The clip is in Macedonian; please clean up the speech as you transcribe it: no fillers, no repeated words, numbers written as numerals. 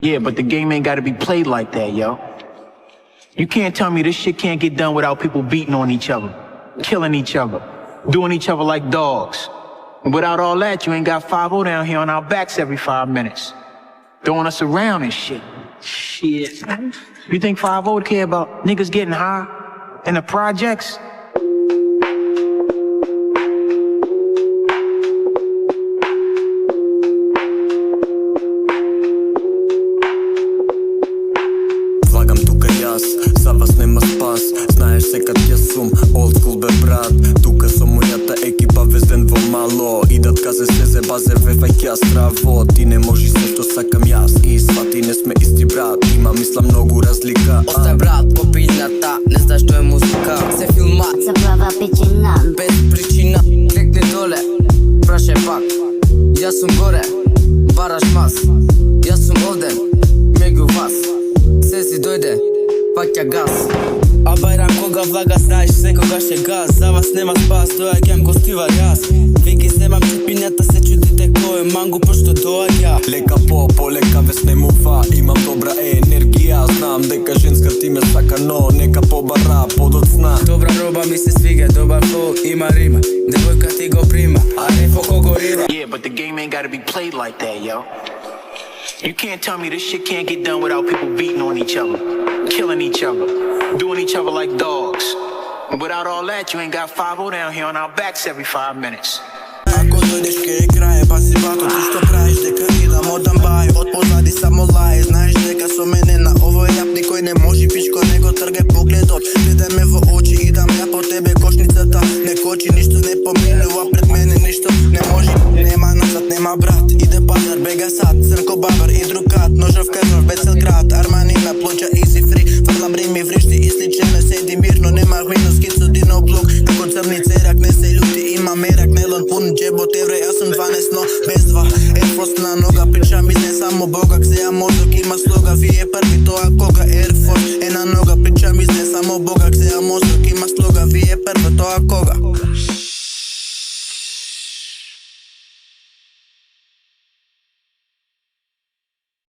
Yeah, but the game ain't gotta be played like that, yo. You can't tell me this shit can't get done without people beating on each other, killing each other, doing each other like dogs. And without all that, you ain't got 5-0 down here on our backs every 5 minutes, throwing us around and shit. Shit. You think 5-0 would care about niggas getting high in the projects? За вас нема спас, знаеш се кад ја сум old school бе брат. Тука со мојата екипа вез ден во мало идат казе се зе базе вефајќи ја страво. Ти не можеш се што сакам јас и свати не сме исти брат. Има мисла многу разлика. Остај брат по пилната, не знаеш што е музика. Се филмат за права причина, без причина. Клекни доле, прашај пак. Јас сум горе, бараш мас. Јас сум овде, меѓу вас. Се си дојде, паќа газ. А Бајрам кога влага, знаеш секогаш е газ. За вас нема спас, доаѓам гостивар јас. Ви ги земам чепињата, се чудите кој мангу пошто доаѓа. Лека полека ве снемува, имам добра енергија. Знам дека женска ти ме сака, но нека побара подоцна. Добра роба ми се свига, добар флоу има рима. Девојка ти го прима, а не фоко го рива. Yeah, but the game ain't gotta be played like that, yo. You can't tell me this shit can't get done without people beating on each other, killing each other, doing each other like dogs. And without all that, you ain't got 5-0 down here on our backs every 5 minutes. Ако дојдеш ке е крај, паси бато, ти што правиш дека идам одам бај. Од позади само лај, знаеш дека со мене на овој јап никој не може пичко, него трге погледот. Гледај ме во очи, идам ја по тебе кошницата. Не кочи, ништо не поминува пред мене, ништо не може. Нема назад, нема брат, иде пазар, бега сад, црнко бабар и друкат, ножов кажнов, бецел град, армани на плоча, easy free, фрлам рими, вришти и сличено, седи мирно, немах минус, кицу, дино блок, како црни церак, не се люти, има мерак, нелон пун, джебот евре, јас сум 12, но без 2, Air Force на нога, причам из не само богак, сеја мозок, има слога, вие први, тоа кога, Air Force е на нога, причам из не само богак, сеја мозок, има слога, вие први, тоа кога.